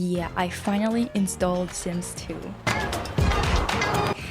Yeah, I finally installed Sims 2.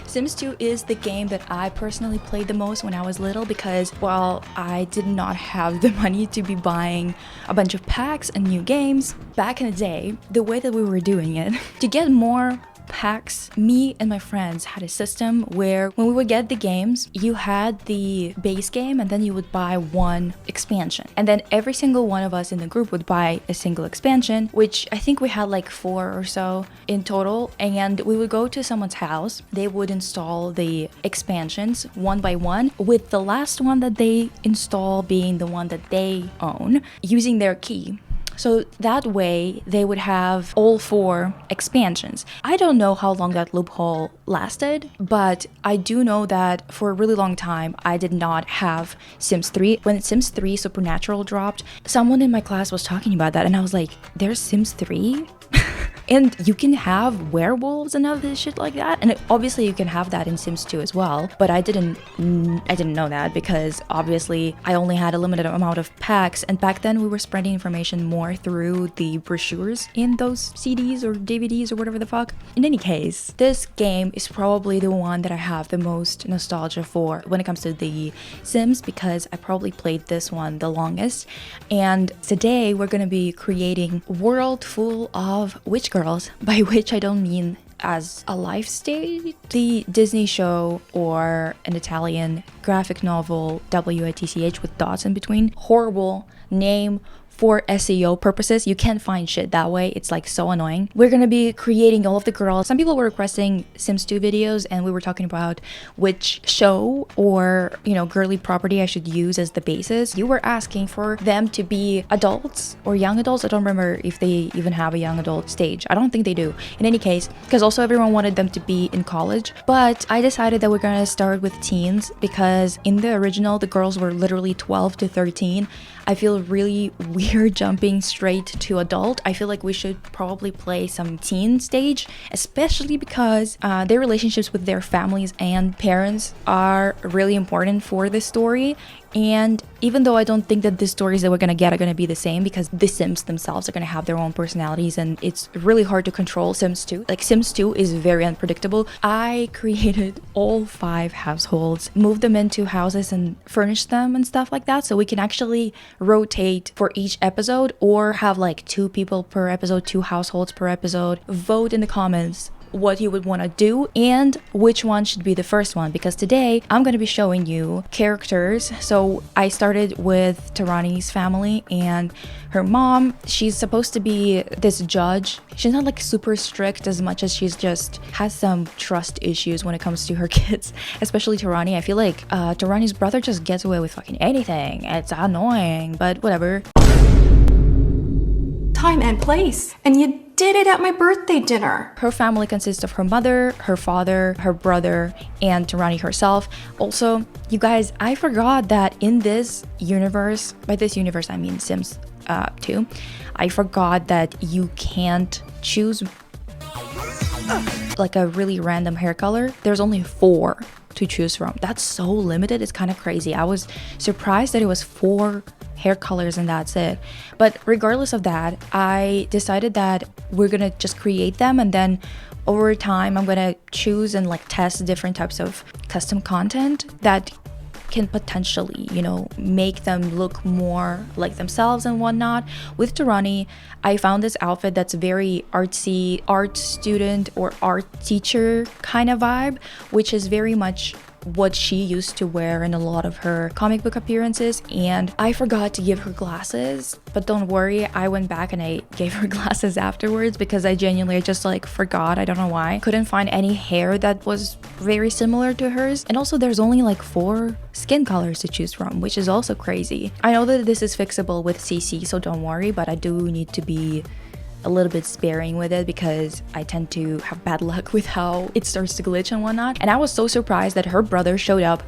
Sims 2 is the game that I personally played the most when I was little because while I did not have the money to be buying a bunch of packs and new games, back in the day, the way that we were doing it, to get more packs, me and my friends had a system where when we would get the games, you had the base game and then you would buy one expansion. And then every single one of us in the group would buy a single expansion, which I think we had like 4 or so in total. And we would go to someone's house. They would install the expansions one by one, with the last one that they install being the one that they own, using their key. So that way they would have all 4 expansions. I don't know how long that loophole lasted, but I do know that for a really long time I did not have Sims 3. When Sims 3 Supernatural dropped, someone in my class was talking about that and I was like, there's Sims 3? And you can have werewolves and other shit like that. And obviously you can have that in Sims 2 as well. But I didn't know that because obviously I only had a limited amount of packs. And back then we were spreading information more through the brochures in those CDs or DVDs or whatever the fuck. In any case, this game is probably the one that I have the most nostalgia for when it comes to the Sims because I probably played this one the longest. And today we're gonna be creating a world full of witch girls, by which I don't mean as a life stage, the Disney show or an Italian graphic novel, W.I.T.C.H with dots in between. Horrible name for SEO purposes. You can't find shit that way. It's like so annoying. We're gonna be creating all of the girls. Some people were requesting Sims 2 videos and we were talking about which show or, girly property I should use as the basis. You were asking for them to be adults or young adults. I don't remember if they even have a young adult stage. I don't think they do. In any case, because also everyone wanted them to be in college. But I decided that we're gonna start with teens because in the original, the girls were literally 12 to 13. I feel really weird jumping straight to adult. I feel like we should probably play some teen stage, especially because their relationships with their families and parents are really important for this story. And even though I don't think that the stories that we're gonna get are gonna be the same because the Sims themselves are gonna have their own personalities and it's really hard to control Sims 2. Like Sims 2 is very unpredictable. I created all 5 households, moved them into houses and furnished them and stuff like that so we can actually rotate for each episode or have like 2 people per episode, 2 households per episode. Vote in the comments what you would want to do and which one should be the first one because today I'm going to be showing you characters. So I started with Tarani's family and her mom. She's supposed to be this judge. She's not like super strict as much as she's just has some trust issues when it comes to her kids, especially Tarani. I feel like Tarani's brother just gets away with fucking anything. It's annoying, but whatever. Time and place, and you did it at my birthday dinner. Her family consists of her mother, her father, her brother, and Tarani herself. Also, you guys, I forgot that in this universe, by this universe I mean Sims 2, I forgot that you can't choose like a really random hair color. There's only 4 to choose from. That's so limited, it's kind of crazy. I was surprised that it was 4 hair colors and that's it. But regardless of that, I decided that we're gonna just create them and then over time I'm gonna choose and like test different types of custom content that can potentially, make them look more like themselves and whatnot. With Tarani, I found this outfit that's very artsy, art student or art teacher kind of vibe, which is very much what she used to wear in a lot of her comic book appearances. And I forgot to give her glasses, but don't worry, I went back and I gave her glasses afterwards because I genuinely just like forgot. I don't know why. Couldn't find any hair that was very similar to hers. And also there's only like 4 skin colors to choose from, which is also crazy. I know that this is fixable with CC, so don't worry, but I do need to be a little bit sparing with it because I tend to have bad luck with how it starts to glitch and whatnot. And I was so surprised that her brother showed up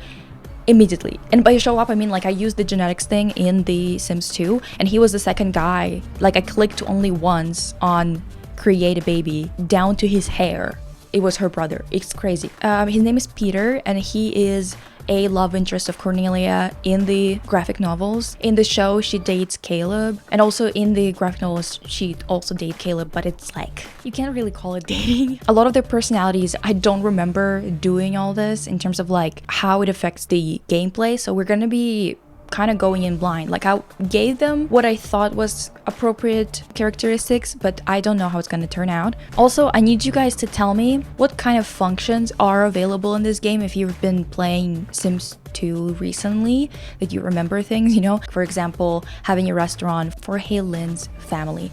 immediately. And by show up, I mean like I used the genetics thing in the Sims 2 and he was the second guy. Like I clicked only once on create a baby down to his hair. it was her brother. It's crazy. His name is Peter, and he is a love interest of Cornelia in the graphic novels. In the show, she dates Caleb, and also in the graphic novels, she also dates Caleb, but it's like, you can't really call it dating. A lot of their personalities, I don't remember doing all this in terms of like how it affects the gameplay, so we're gonna be kind of going in blind. Like, I gave them what I thought was appropriate characteristics, but I don't know how it's going to turn out. Also, I need you guys to tell me what kind of functions are available in this game if you've been playing Sims 2 recently, that you remember things, you know? For example, having a restaurant for Haylin's family.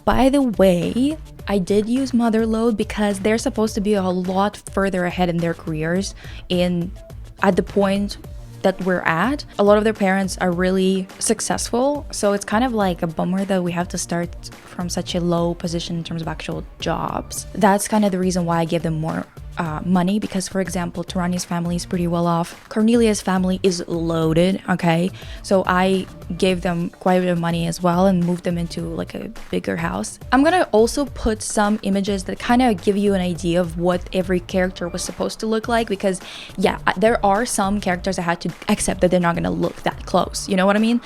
By the way, I did use Motherload because they're supposed to be a lot further ahead in their careers at the point that we're at. A lot of their parents are really successful, so it's kind of like a bummer that we have to start from such a low position in terms of actual jobs. That's kind of the reason why I give them more money, because for example, Tarani's family is pretty well off. Cornelia's family is loaded, okay? So I gave them quite a bit of money as well and moved them into like a bigger house. I'm gonna also put some images that kind of give you an idea of what every character was supposed to look like, because yeah, there are some characters I had to accept that they're not gonna look that close, you know what I mean?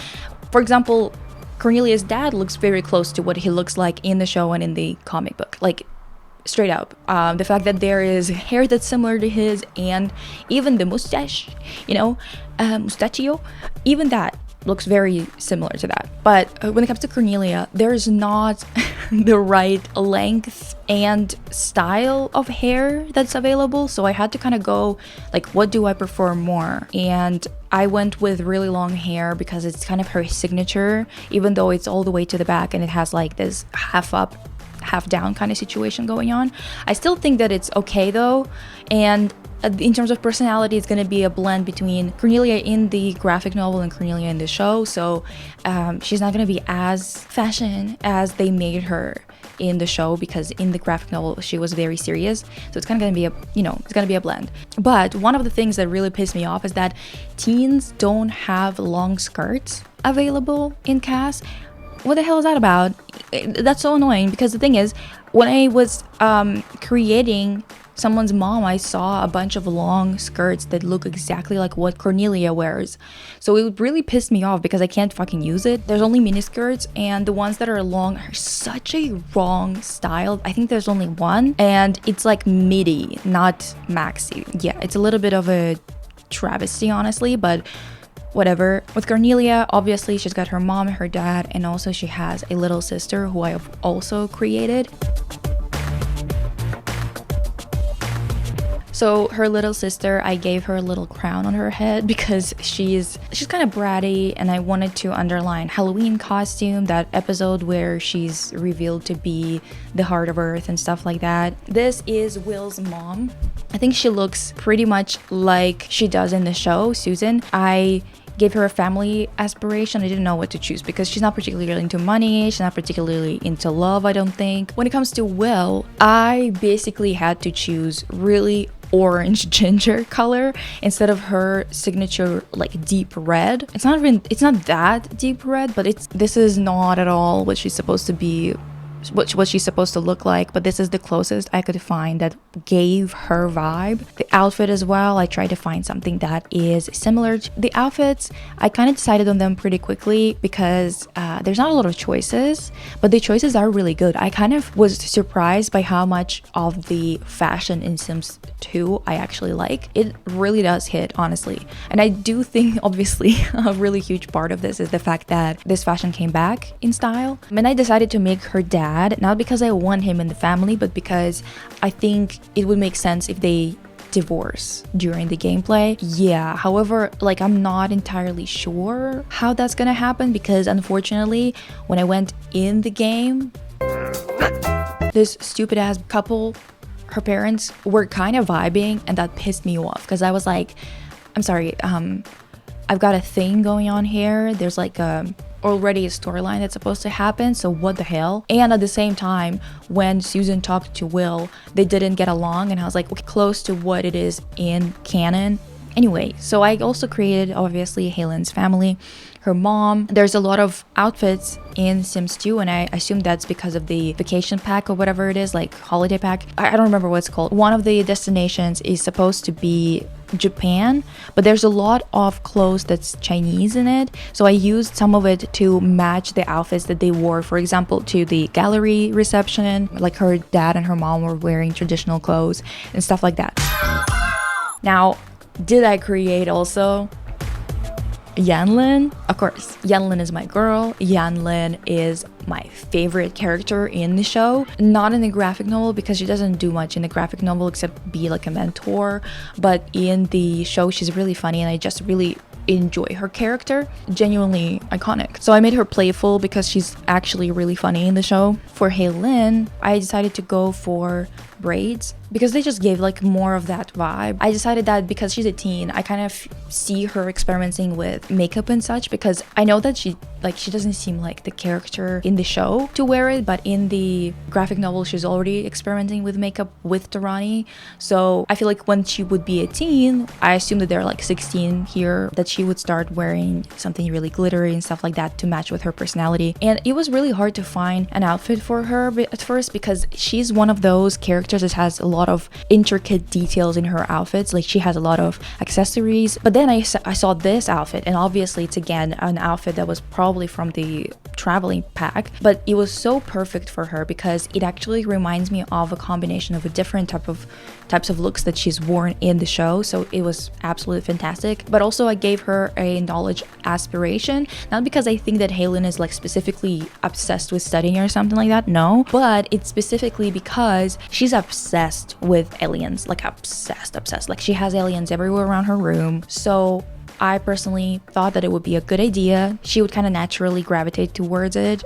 For example, Cornelia's dad looks very close to what he looks like in the show and in the comic book, like straight up. The fact that there is hair that's similar to his, and even the mustache, you know, mustachio, even that looks very similar to that. But when it comes to Cornelia, there's not the right length and style of hair that's available, so I had to kind of go like, what do I prefer more? And I went with really long hair because it's kind of her signature, even though it's all the way to the back and it has like this half up, half down kind of situation going on. I still think that it's okay though, and in terms of personality, it's going to be a blend between Cornelia in the graphic novel and Cornelia in the show, so she's not going to be as fashion as they made her in the show, because in the graphic novel she was very serious, so it's kind of going to be a, you know, it's going to be a blend. But one of the things that really pissed me off is that teens don't have long skirts available in CAS. What the hell is that about? That's so annoying, because the thing is, when I was creating someone's mom, I saw a bunch of long skirts that look exactly like what Cornelia wears. So it really pissed me off because I can't fucking use it. There's only mini skirts, and the ones that are long are such a wrong style. I think there's only one, and it's like midi, not maxi. Yeah, it's a little bit of a travesty, honestly, but whatever. With Cornelia, obviously she's got her mom and her dad, and also she has a little sister who I have also created. So her little sister, I gave her a little crown on her head because she's kind of bratty, and I wanted to underline Halloween costume, that episode where she's revealed to be the heart of Earth and stuff like that. This is Will's mom. I think she looks pretty much like she does in the show, Susan. I gave her a family aspiration. I didn't know what to choose because she's not particularly into money, she's not particularly into love, I don't think. When it comes to Will, I basically had to choose really orange ginger color instead of her signature like deep red. It's not that deep red, but this is not at all what she's supposed to be, what she's supposed to look like, but this is the closest I could find that gave her vibe. The outfit as well, I tried to find something that is similar to the outfits. I kind of decided on them pretty quickly because there's not a lot of choices, but the choices are really good. I kind of was surprised by how much of the fashion in Sims 2 I actually like. It really does hit, honestly. And I do think, obviously, a really huge part of this is the fact that this fashion came back in style. And I decided to make her dad, not because I want him in the family, but because I think it would make sense if they divorce during the gameplay. Yeah, however, like, I'm not entirely sure how that's gonna happen, because unfortunately, when I went in the game, this stupid ass couple, her parents were kind of vibing, and that pissed me off because I was like, I'm sorry, I've got a thing going on here. There's like already a storyline that's supposed to happen, so what the hell? And at the same time, when Susan talked to Will, they didn't get along, and I was like, okay, close to what it is in canon. Anyway, so I also created obviously Helen's family, her mom. There's a lot of outfits in Sims 2, and I assume that's because of the vacation pack or whatever it is, like holiday pack. I don't remember what it's called. One of the destinations is supposed to be Japan, but there's a lot of clothes that's Chinese in it, so I used some of it to match the outfits that they wore. For example, to the gallery reception, like her dad and her mom were wearing traditional clothes and stuff like that. Now, did I create also Yanlin? Of course, Yanlin is my girl. Yanlin is my favorite character in the show. Not in the graphic novel, because she doesn't do much in the graphic novel except be like a mentor, but in the show she's really funny and I just really enjoy her character. Genuinely iconic. So I made her playful because she's actually really funny in the show. For Heylin, I decided to go for braids because they just gave like more of that vibe. I decided that because she's a teen, I kind of see her experimenting with makeup and such, because I know that she doesn't seem like the character in the show to wear it, but in the graphic novel she's already experimenting with makeup with Tarani. So I feel like when she would be a teen, I assume that they're like 16 here, that she would start wearing something really glittery and stuff like that to match with her personality. And it was really hard to find an outfit for her at first, because she's one of those characters that has a lot of intricate details in her outfits. Like she has a lot of accessories. But then I saw this outfit, and obviously it's again an outfit that was probably from the traveling pack, but it was so perfect for her because it actually reminds me of a combination of a different types of looks that she's worn in the show. So it was absolutely fantastic. But also I gave her a knowledge aspiration, not because I think that Heylin is like specifically obsessed with studying or something like that, no, but it's specifically because she's obsessed with aliens, like obsessed. Like she has aliens everywhere around her room. So I personally thought that it would be a good idea. She would kind of naturally gravitate towards it.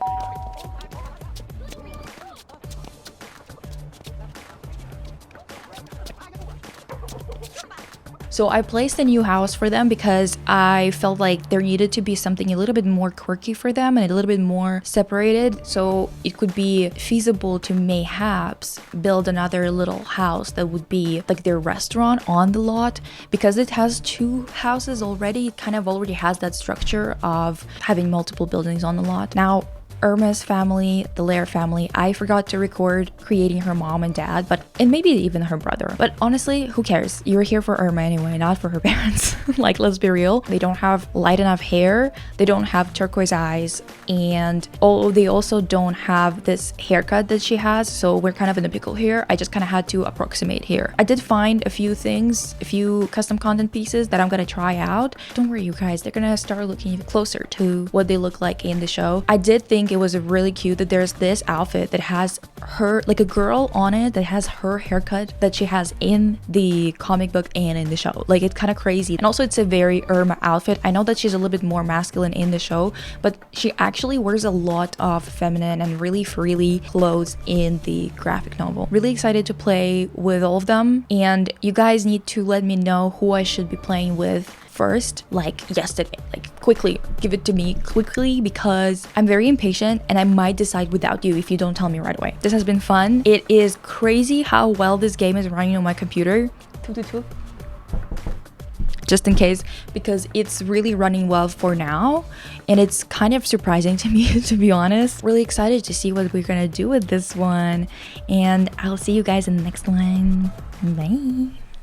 So I placed a new house for them because I felt like there needed to be something a little bit more quirky for them and a little bit more separated. So it could be feasible to mayhaps build another little house that would be like their restaurant on the lot. Because it has two houses already, it kind of already has that structure of having multiple buildings on the lot. Now, Irma's family, the Lair family, I forgot to record creating her mom and dad, and maybe even her brother. But honestly, who cares? You're here for Irma anyway, not for her parents. Like, let's be real. They don't have light enough hair, they don't have turquoise eyes, and they also don't have this haircut that she has, so we're kind of in a pickle here. I just kind of had to approximate here. I did find a few things, a few custom content pieces that I'm gonna try out. Don't worry, you guys, they're gonna start looking even closer to what they look like in the show. I did think it was really cute that there's this outfit that has her, like a girl on it, that has her haircut that she has in the comic book and in the show. Like, it's kind of crazy. And also it's a very Irma outfit. I know that she's a little bit more masculine in the show, but she actually wears a lot of feminine and really frilly clothes in the graphic novel. Really excited to play with all of them, and you guys need to let me know who I should be playing with first, like yesterday. Like, quickly, give it to me quickly, because I'm very impatient and I might decide without you if you don't tell me right away. This has been fun. It is crazy how well this game is running on my computer. Just in case, because it's really running well for now, and it's kind of surprising to me, to be honest. Really excited to see what we're gonna do with this one, and I'll see you guys in the next one. Bye.